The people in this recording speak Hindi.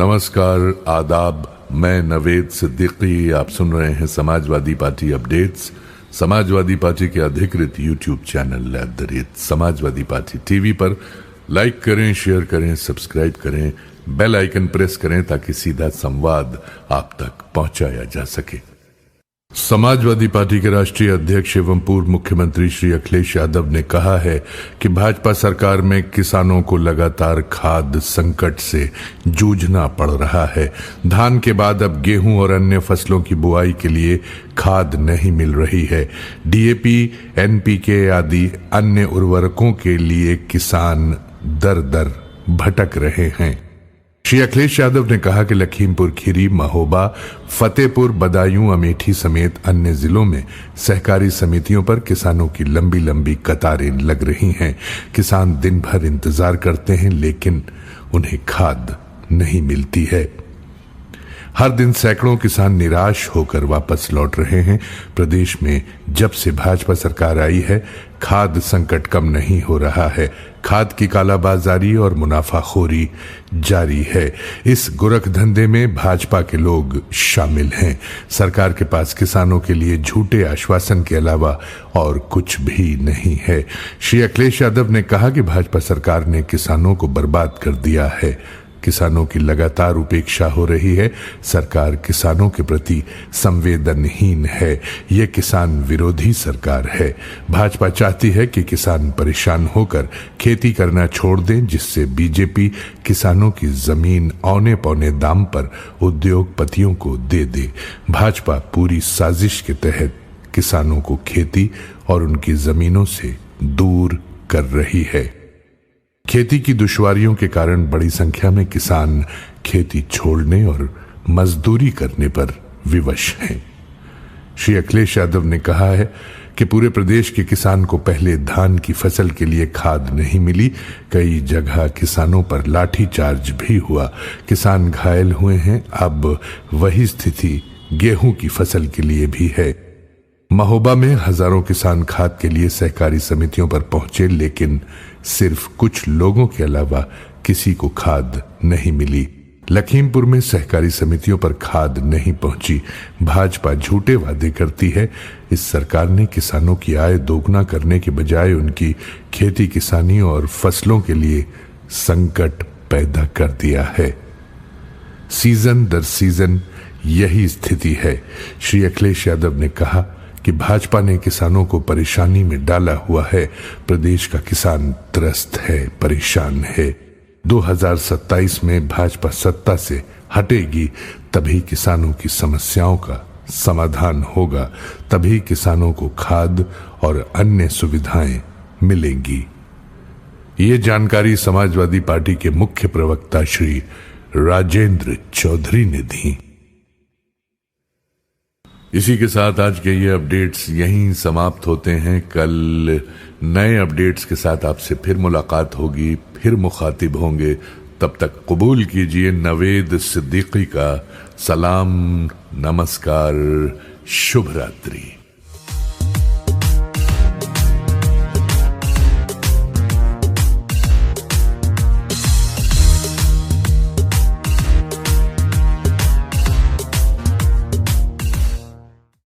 नमस्कार, आदाब। मैं नवेद सिद्दीकी। आप सुन रहे हैं Samajwadi party updates. Samajwadi party के अधिकृत YouTube channel @Samajwadi party TV पर लाइक करें, शेयर करें, सब्सक्राइब करें, बेल आइकन प्रेस करें ताकि सीधा संवाद आप तक पहुंचाया जा सके। समाजवादी पार्टी के राष्ट्रीय अध्यक्ष एवं पूर्व मुख्यमंत्री श्री अखिलेश यादव ने कहा है कि भाजपा सरकार में किसानों को लगातार खाद्य संकट से जूझना पड़ रहा है। धान के बाद अब गेहूं और अन्य फसलों की बुआई के लिए खाद नहीं मिल रही है। डीएपी, एनपीके आदि अन्य उर्वरकों के लिए किसान दर दर भटक रहे हैं। श्री अखिलेश यादव ने कहा कि लखीमपुर खीरी, महोबा, फतेहपुर, बदायूं, अमेठी समेत अन्य जिलों में सहकारी समितियों पर किसानों की लंबी लंबी कतारें लग रही हैं। किसान दिन भर इंतजार करते हैं लेकिन उन्हें खाद नहीं मिलती है। हर दिन सैकड़ों किसान निराश होकर वापस लौट रहे हैं। प्रदेश में जब से भाजपा सरकार आई है, खाद संकट कम नहीं हो रहा है। खाद की कालाबाजारी और मुनाफाखोरी जारी है। इस गोरख धंधे में भाजपा के लोग शामिल हैं। सरकार के पास किसानों के लिए झूठे आश्वासन के अलावा और कुछ भी नहीं है। श्री अखिलेश यादव ने कहा कि भाजपा सरकार ने किसानों को बर्बाद कर दिया है। किसानों की लगातार उपेक्षा हो रही है। सरकार किसानों के प्रति संवेदनहीन है। ये किसान विरोधी सरकार है। भाजपा चाहती है कि किसान परेशान होकर खेती करना छोड़ दें, जिससे बीजेपी किसानों की जमीन औने पौने दाम पर उद्योगपतियों को दे दे। भाजपा पूरी साजिश के तहत किसानों को खेती और उनकी जमीनों से दूर कर रही है। खेती की दुश्वारियों के कारण बड़ी संख्या में किसान खेती छोड़ने और मजदूरी करने पर विवश हैं। श्री अखिलेश यादव ने कहा है कि पूरे प्रदेश के किसान को पहले धान की फसल के लिए खाद नहीं मिली। कई जगह किसानों पर लाठीचार्ज भी हुआ। किसान घायल हुए हैं। अब वही स्थिति गेहूं की फसल के लिए भी है। महोबा में हजारों किसान खाद के लिए सहकारी समितियों पर पहुंचे, लेकिन सिर्फ कुछ लोगों के अलावा किसी को खाद नहीं मिली। लखीमपुर में सहकारी समितियों पर खाद नहीं पहुंची। भाजपा झूठे वादे करती है। इस सरकार ने किसानों की आय दोगुना करने के बजाय उनकी खेती किसानी और फसलों के लिए संकट पैदा कर दिया है। सीजन दर सीजन यही स्थिति है। श्री अखिलेश यादव ने कहा कि भाजपा ने किसानों को परेशानी में डाला हुआ है। प्रदेश का किसान त्रस्त है, परेशान है। 2027 में भाजपा सत्ता से हटेगी, तभी किसानों की समस्याओं का समाधान होगा। तभी किसानों को खाद और अन्य सुविधाएं मिलेंगी। ये जानकारी समाजवादी पार्टी के मुख्य प्रवक्ता श्री राजेंद्र चौधरी ने दी। इसी के साथ आज के ये अपडेट्स यहीं समाप्त होते हैं। कल नए अपडेट्स के साथ आपसे फिर मुलाकात होगी, फिर मुखातिब होंगे। तब तक कबूल कीजिए नवेद सिद्दीकी का सलाम, नमस्कार, शुभ रात्रि।